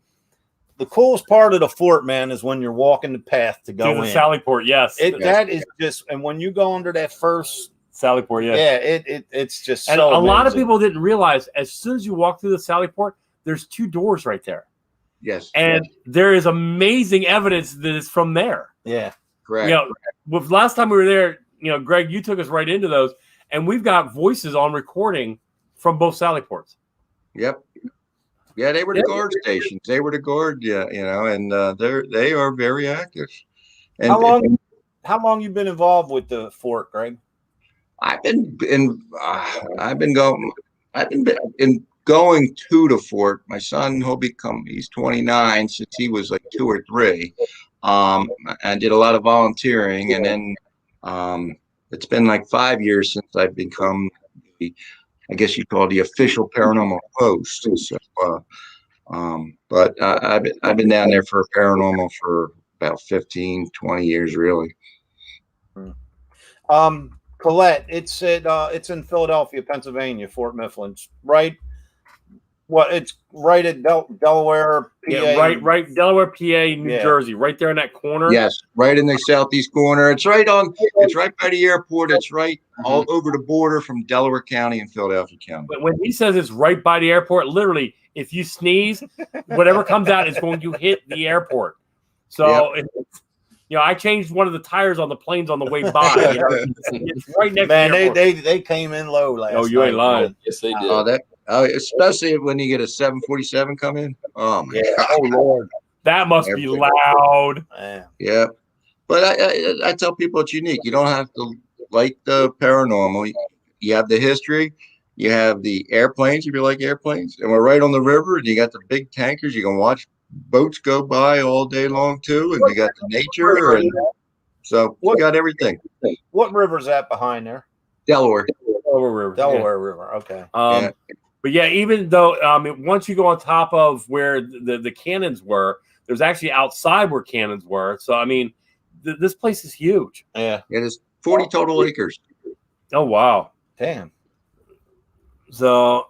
The coolest part of the fort, man, is when you're walking the path to go to the in. Sally Port. Yes, that is just, and when you go under that first Sally Port, it's just and so a lot of amazing. people didn't realize as soon as you walk through the Sally Port, there's 2 doors right there. Yes, and there is amazing evidence that it's from there. Yeah, correct. With last time we were there, Greg, you took us right into those, and we've got voices on recording from both Sally Ports. Yep. Yeah, they were the guard stations. They were the guard, and they are very active. And how long you been involved with the fort, Greg? I've been going to the fort. My son, he's 29, since he was like 2 or 3. I did a lot of volunteering, and then it's been like 5 years since I've become I guess you call it the official paranormal host. So, but I've been down there for paranormal for about 15, 20 years, really. Colette, it's in Philadelphia, Pennsylvania, Fort Mifflin, right? It's right at Delaware, PA. Yeah, right, Delaware, PA, New Jersey, right there in that corner. Yes, right in the southeast corner. It's right by the airport. It's right all over the border from Delaware County and Philadelphia County. But when he says it's right by the airport, literally, if you sneeze, whatever comes out is going to hit the airport. So, I changed one of the tires on the planes on the way by. It's right next to the airport. They came in low last night. Oh, you ain't lying. Yes, they did. Especially when you get a 747 come in. Oh my God. Oh Lord, that must be loud. Yeah, but I tell people it's unique. You don't have to like the paranormal. You have the history. You have the airplanes if you like airplanes, and we're right on the river. And you got the big tankers. You can watch boats go by all day long too, and you got the nature, and so you got everything. What river's that behind there? Delaware River. Okay. But even though once you go on top of where the cannons were, there's actually outside where cannons were. So this place is huge. Yeah, it is 40 total acres. Oh wow, damn. So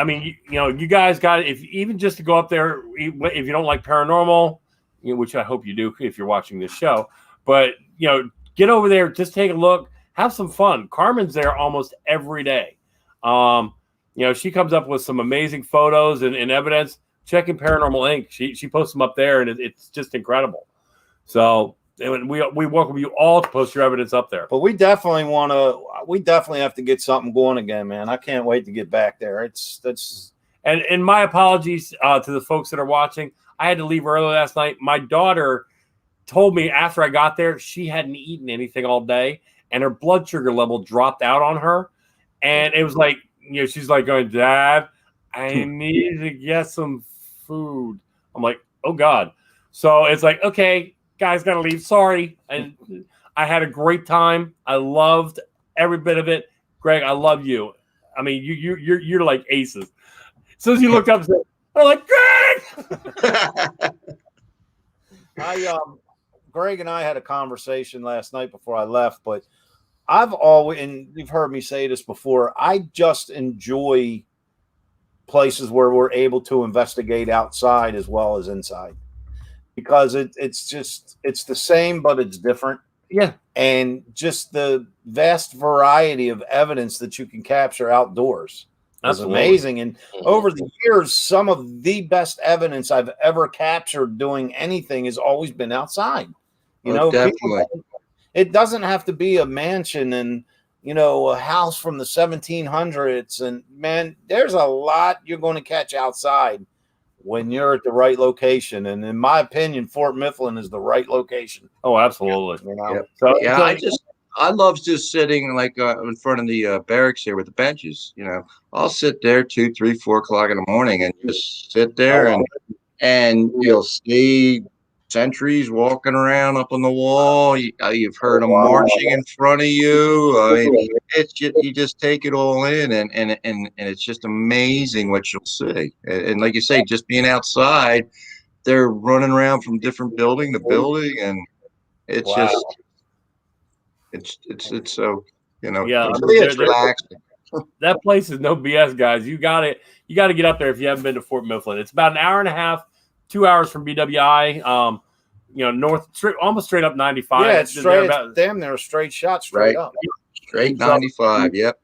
you guys got it. If even just to go up there, if you don't like paranormal, which I hope you do if you're watching this show, but get over there, just take a look, have some fun. Carmen's there almost every day. She comes up with some amazing photos and evidence. Checking Paranormal Inc. She posts them up there, and it's just incredible. So we welcome you all to post your evidence up there. But we definitely have to get something going again, man. I can't wait to get back there. And my apologies to the folks that are watching. I had to leave early last night. My daughter told me after I got there she hadn't eaten anything all day, and her blood sugar level dropped out on her, and it was like. She's like going, Dad, I need to get some food. I'm like, oh God. So it's like, okay, guys, gotta leave. Sorry. And I had a great time. I loved every bit of it. Greg, I love you. You're like aces. As soon as you looked up, I'm like, Greg. Greg and I had a conversation last night before I left, but I've always, and you've heard me say this before, I just enjoy places where we're able to investigate outside as well as inside, because it's the same, but it's different. Yeah. And just the vast variety of evidence that you can capture outdoors is amazing. And over the years, some of the best evidence I've ever captured doing anything has always been outside. Definitely. It doesn't have to be a mansion and, a house from the 1700s. And man, there's a lot you're going to catch outside when you're at the right location. And in my opinion, Fort Mifflin is the right location. Oh, absolutely. Yeah. So, I love just sitting like in front of the barracks here with the benches. I'll sit there 2, 3, 4 o'clock in the morning and just sit there and you'll see sentries walking around up on the wall. You've heard them marching in front of you. I mean, it's just, you just take it all in, and it's just amazing what you'll see. And like you say, just being outside, they're running around from different building to building, and it's just it's so Yeah, I mean, it's relaxing. That place is no BS, guys. You got to get up there if you haven't been to Fort Mifflin. It's about an hour and a half, 2 hours from BWI. North, almost straight up 95. Yeah, it's straight. Damn, they're a straight shot, straight up. Straight 95. Yep.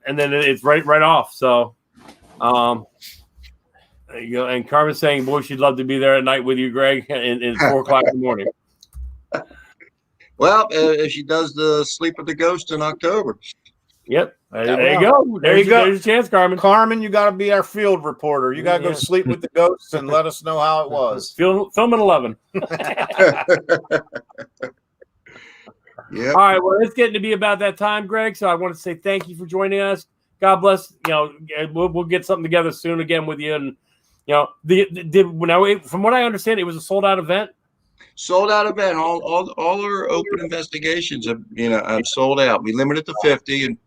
And then it's right off. So, there you go. And Carmen's saying, "Boy, she'd love to be there at night with you, Greg, in 4 o'clock in the morning." Well, she does the Sleep with the Ghost in October. Yep. There you go. There's your chance, Carmen. Carmen, you got to be our field reporter. You got to go sleep with the ghosts and let us know how it was. Film at 11. Yeah. All right. Well, it's getting to be about that time, Greg. So I want to say thank you for joining us. God bless. We'll get something together soon again with you. And from what I understand, it was a sold out event. Sold out event. All our open investigations have sold out. We limited to 50, and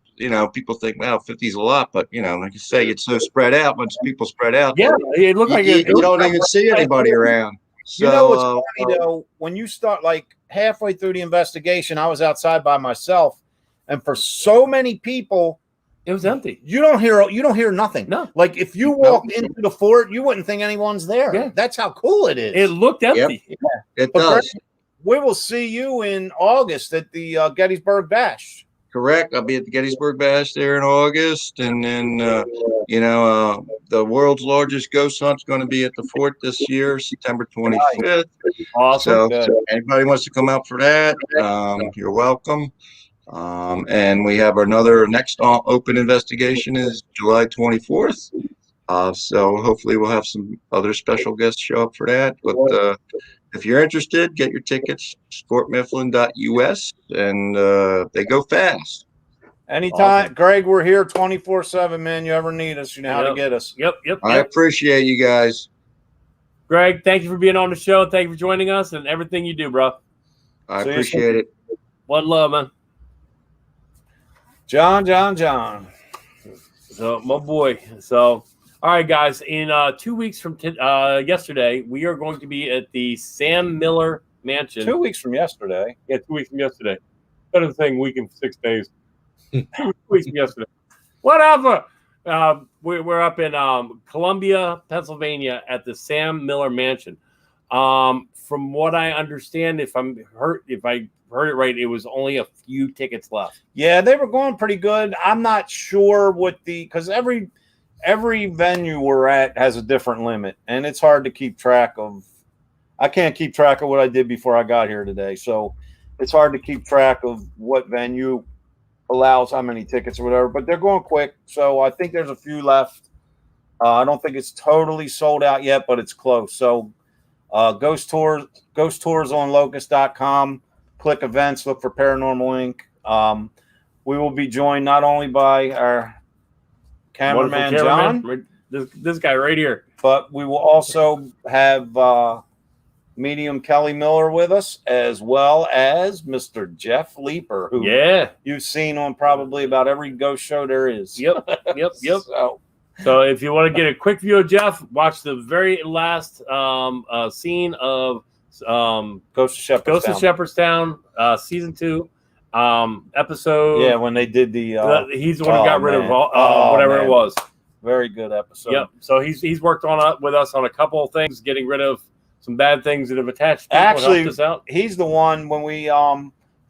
people think, well, 50 is a lot, but like you say, it's so spread out. Once people spread out, yeah, it looked like you don't even see anybody around. So, you know what's funny though? When you start like halfway through the investigation, I was outside by myself, and for so many people, it was empty. You don't hear nothing. No, like if you walked into the fort, you wouldn't think anyone's there. Yeah. That's how cool it is. It looked empty. Yep. Yeah, it does. Greg, we will see you in August at the Gettysburg Bash. Correct. I'll be at the Gettysburg Bash there in August, and then the world's largest ghost hunt's going to be at the fort this year, September 25th. Awesome. So anybody wants to come out for that, you're welcome. And we have our next open investigation is July 24th. So hopefully we'll have some other special guests show up for that. But if you're interested, get your tickets, sportmifflin.us, and they go fast. Anytime, awesome. Greg, we're here 24/7, man. You ever need us, you know how to get us. Yep. I appreciate you guys. Greg, thank you for being on the show. Thank you for joining us and everything you do, bro. I appreciate it. One love, man. John. So, my boy. So, all right, guys. In 2 weeks from yesterday, we are going to be at the Sam Miller Mansion. 2 weeks from yesterday? Yeah, 2 weeks from yesterday. Better than saying week in 6 days. 2 weeks from yesterday. Whatever. We're up in Columbia, Pennsylvania at the Sam Miller Mansion. From what I understand, if I heard it right, it was only a few tickets left. Yeah, they were going pretty good. I'm not sure because every venue we're at has a different limit, and it's hard to keep track of. I can't keep track of what I did before I got here today, so it's hard to keep track of what venue allows how many tickets or whatever. But they're going quick, so I think there's a few left. I don't think it's totally sold out yet, but it's close. So Ghost Tours on locust.com. Click events, look for Paranormal Inc. We will be joined not only by our cameraman John, this guy right here, but we will also have medium Kelly Miller with us, as well as Mr. Jeff Leeper, who you've seen on probably about every ghost show there is. Yep. So if you want to get a quick view of Jeff, watch the very last scene of Ghost of Shepherdstown, season 2, episode. Yeah, when they did he's the one who got rid of whatever it was. Very good episode. Yep. So he's worked with us on a couple of things, getting rid of some bad things that have attached. Actually, he's the one when we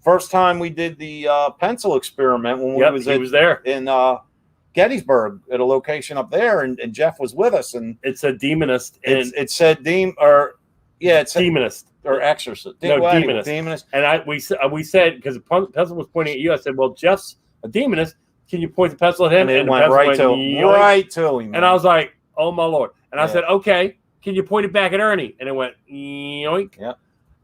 first time we did the pencil experiment when he was there in Gettysburg at a location up there, and Jeff was with us, and it said demonist, and it said it's demonist or exorcist. Demonist. And we said, because the pencil was pointing at you, I said, well, Jeff's a demonist. Can you point the pencil at him? And it went right to him. And I was like, oh my Lord. And I said, okay, can you point it back at Ernie? And it went yoink. Yeah.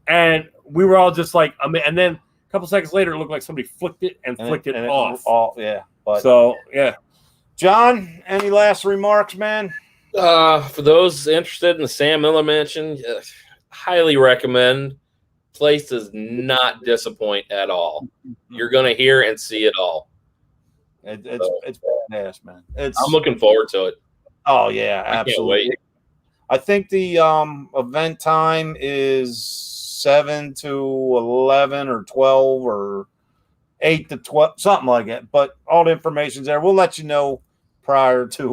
And we were all just like, and then a couple seconds later, it looked like somebody flicked it off. So John, any last remarks, man? For those interested in the Sam Miller Mansion, highly recommend. Place does not disappoint at all. You're going to hear and see it all. It's badass, man. I'm looking forward to it. Oh yeah, I can't absolutely. wait. I think the event time is 7 to 11 or 12 or 8 to 12, something like that. But all the information's there. We'll let you know prior to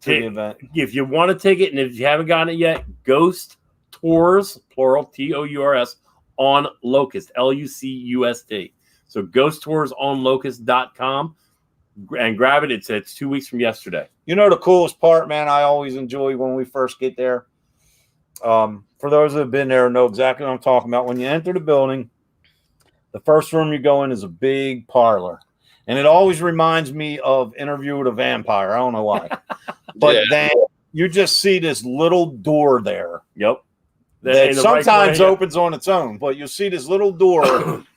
the event. If you want to take it, and if you haven't gotten it yet, Ghost Tours, plural, TOURS, on Locust, LUCUST. So ghosttoursonlocust.com and grab it. It's 2 weeks from yesterday. You know the coolest part, man, I always enjoy when we first get there. For those that have been there know exactly what I'm talking about. When you enter the building, the first room you go in is a big parlor. And it always reminds me of Interview with a Vampire. I don't know why. But then you just see this little door there. Yep. That sometimes opens on its own, but you'll see this little door,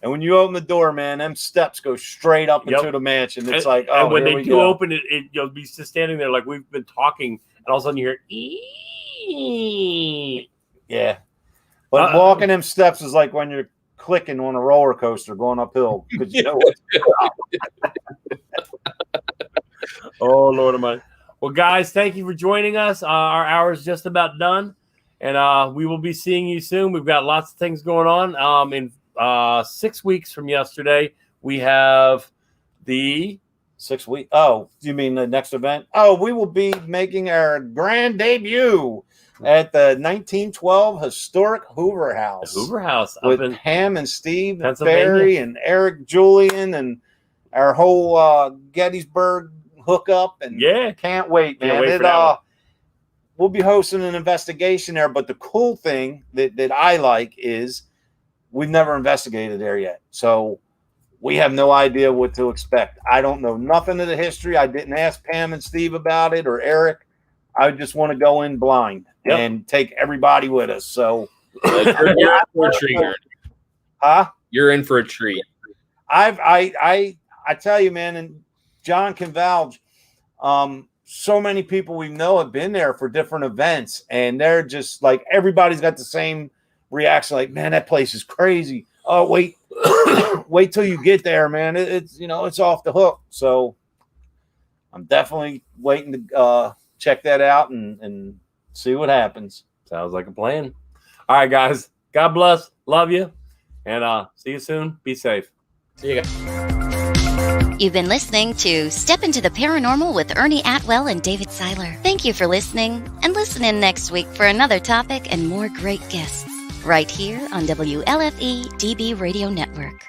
and when you open the door, man, them steps go straight up into the mansion. It's like, oh, and when here they we do go. open it, you'll be just standing there like we've been talking, and all of a sudden you hear, yeah. But walking them steps is like when you're clicking on a roller coaster going uphill because you know what. Oh Lord of mine. Well, guys, thank you for joining us. Our hour is just about done. And we will be seeing you soon. We've got lots of things going on. In 6 weeks from yesterday, we have the 6 weeks. Oh, you mean the next event? Oh, we will be making our grand debut at the 1912 historic Hoover House. Hoover House with Pam and Steve Barry and Eric Julian and our whole Gettysburg hookup. And can't wait, man. Can't wait for that one. We'll be hosting an investigation there, but the cool thing that I like is we've never investigated there yet. So we have no idea what to expect. I don't know nothing of the history. I didn't ask Pam and Steve about it or Eric. I just want to go in blind and take everybody with us. So you're in for a treat. Huh? You're in for a treat. I tell you, man, and John can vouch, so many people we know have been there for different events, and they're just like, everybody's got the same reaction. Like, man, that place is crazy. Oh, wait till you get there, man. It's it's off the hook. So I'm definitely waiting to check that out and see what happens. Sounds like a plan. All right, guys. God bless. Love you. And see you soon. Be safe. See you guys. You've been listening to Step into the Paranormal with Ernie Atwell and David Seiler. Thank you for listening, and listen in next week for another topic and more great guests right here on WLFE DB Radio Network.